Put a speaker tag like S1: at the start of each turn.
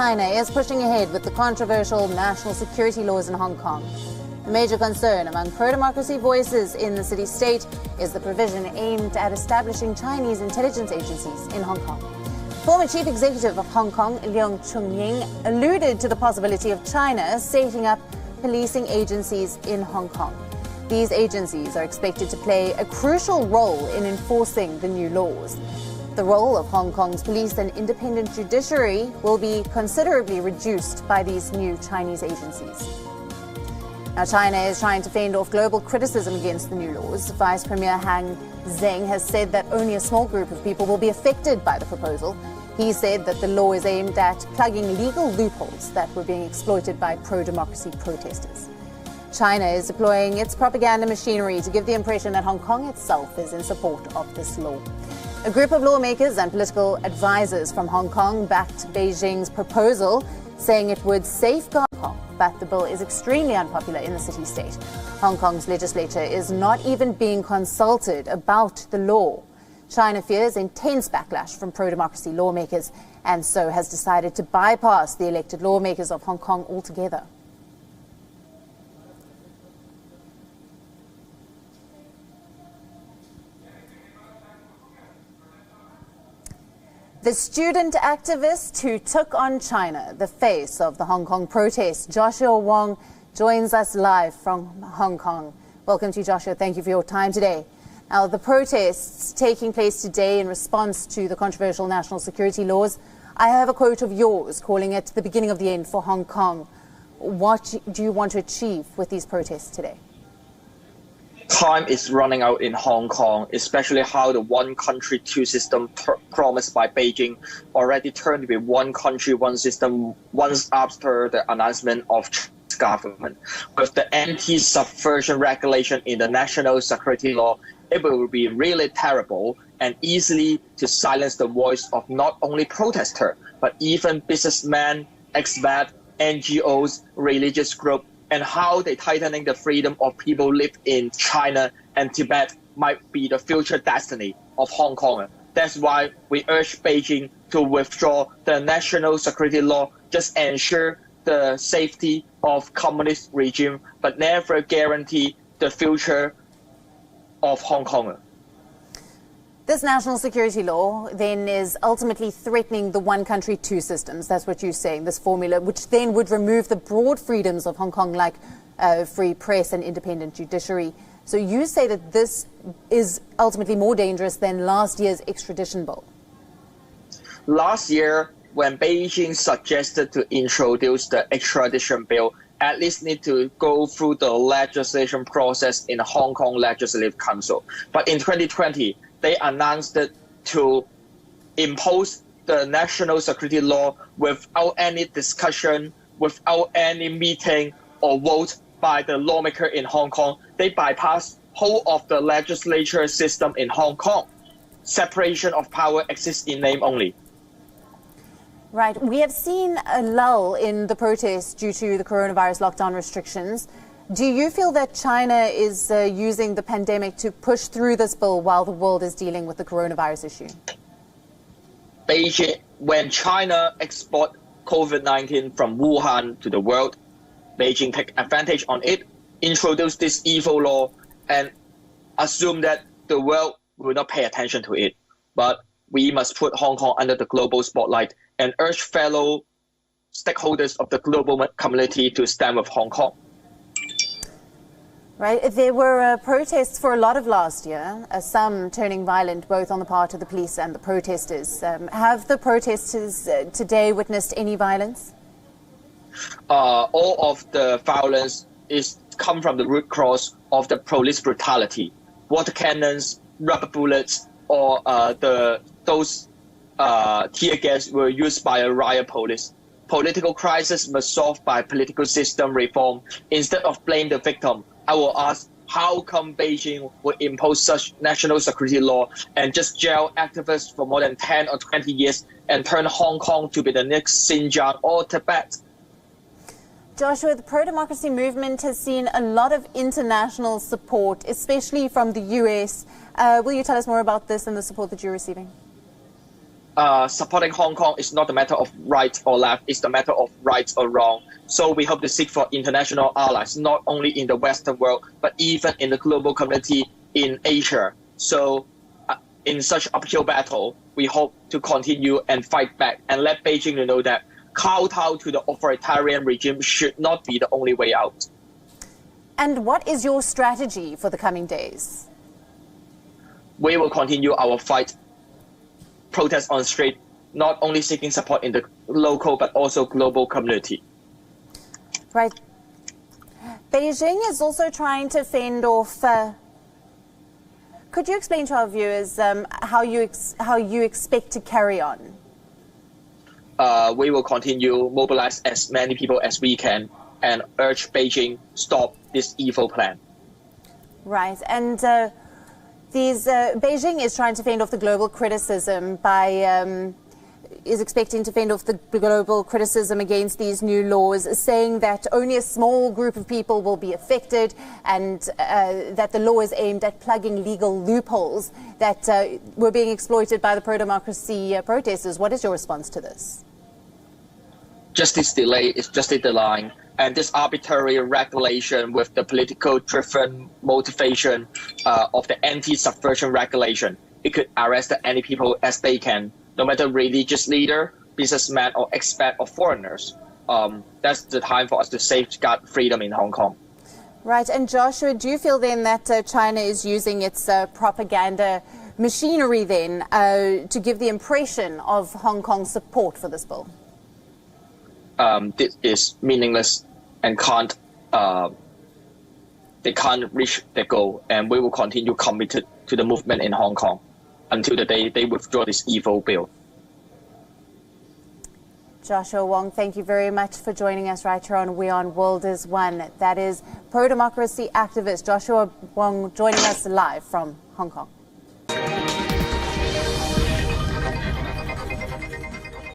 S1: China is pushing ahead with the controversial national security laws in Hong Kong. The major concern among pro-democracy voices in the city-state is the provision aimed at establishing Chinese intelligence agencies in Hong Kong. Former chief executive of Hong Kong, Leung Chun-ying, alluded to the possibility of China setting up policing agencies in Hong Kong. These agencies are expected to play a crucial role in enforcing the new laws. The role of Hong Kong's police and independent judiciary will be considerably reduced by these new Chinese agencies. Now, China is trying to fend off global criticism against the new laws. Vice Premier Han Zheng has said that only a small group of people will be affected by the proposal. He said that the law is aimed at plugging legal loopholes that were being exploited by pro-democracy protesters. China is deploying its propaganda machinery to give the impression that Hong Kong itself is in support of this law. A group of lawmakers and political advisors from Hong Kong backed Beijing's proposal, saying it would safeguard Hong Kong, but the bill is extremely unpopular in the city-state. Hong Kong's legislature is not even being consulted about the law. China fears intense backlash from pro-democracy lawmakers and so has decided to bypass the elected lawmakers of Hong Kong altogether. The student activist who took on China, the face of the Hong Kong protests, Joshua Wong, joins us live from Hong Kong. Welcome to you, Joshua. Thank you for your time today. Now, the protests taking place today in response to the controversial national security laws, I have a quote of yours calling it the beginning of the end for Hong Kong. What do you want to achieve with these protests today?
S2: Time is running out in Hong Kong, especially how the one country, two system promised by Beijing already turned to be one country, one system once after the announcement of China's government. With the anti-subversion regulation in the national security law, it will be really terrible and easily to silence the voice of not only protesters, but even businessmen, expats, NGOs, religious groups, and how they tightening the freedom of people live in China and Tibet might be the future destiny of Hong Kong. That's why we urge Beijing to withdraw the national security law, just ensure the safety of communist regime, but never guarantee the future of Hong Kong.
S1: This national security law then is ultimately threatening the one country, two systems. That's what you're saying, this formula, which then would remove the broad freedoms of Hong Kong, like free press and independent judiciary. So you say that this is ultimately more dangerous than last year's extradition bill.
S2: Last year, when Beijing suggested to introduce the extradition bill, at least need to go through the legislation process in the Hong Kong Legislative Council. But in 2020, they announced it to impose the national security law without any discussion, without any meeting or vote by the lawmaker in Hong Kong. They bypassed whole of the legislature system in Hong Kong. Separation of power exists in name only.
S1: Right. We have seen a lull in the protests due to the coronavirus lockdown restrictions. Do you feel that China is using the pandemic to push through this bill while the world is dealing with the coronavirus issue?
S2: Beijing, when China export COVID-19 from Wuhan to the world, Beijing take advantage on it, introduce this evil law, and assume that the world will not pay attention to it. But we must put Hong Kong under the global spotlight and urge fellow stakeholders of the global community to stand with Hong Kong.
S1: Right. There were protests for a lot of last year, some turning violent both on the part of the police and the protesters. Have the protesters today witnessed any violence?
S2: All of the violence is come from the root cause of the police brutality. Water cannons, rubber bullets, or those tear gas were used by a riot police. Political crisis must solved by political system reform. Instead of blame the victim, I will ask, how come Beijing would impose such national security law and just jail activists for more than 10 or 20 years and turn Hong Kong to be the next Xinjiang or Tibet?
S1: Joshua, the pro-democracy movement has seen a lot of international support, especially from the US. Will you tell us more about this and the support that you're receiving?
S2: supporting Hong Kong is not a matter of right or left, it's the matter of right or wrong. So we hope to seek for international allies, not only in the Western world, but even in the global community in Asia. So in such uphill battle, we hope to continue and fight back and let Beijing know that kowtow to the authoritarian regime should not be the only way out.
S1: And what is your strategy for the coming days?
S2: We will continue our fight, protest on the street, not only seeking support in the local but also global community.
S1: Right. Beijing is also trying to fend off. Could you explain to our viewers how you expect to carry on?
S2: We will continue mobilize as many people as we can and urge Beijing stop this evil plan.
S1: Right, and Beijing is trying to fend off the global criticism by is expecting to fend off the global criticism against these new laws, saying that only a small group of people will be affected and that the law is aimed at plugging legal loopholes that were being exploited by the pro-democracy protesters. What is your response to this?
S2: Justice delay is justice delaying, and this arbitrary regulation with the political driven motivation of the anti-subversion regulation, it could arrest as many people as they can, no matter religious leader, businessman, or expat or foreigners. That's the time for us to safeguard freedom in Hong Kong.
S1: Right, and Joshua, do you feel then that China is using its propaganda machinery then to give the impression of Hong Kong's support for this bill?
S2: This is meaningless and they can't reach their goal, and we will continue committed to the movement in Hong Kong until the day they withdraw this evil bill.
S1: Joshua Wong, thank you very much for joining us right here on WION World is One. That is pro-democracy activist Joshua Wong joining us live from Hong Kong.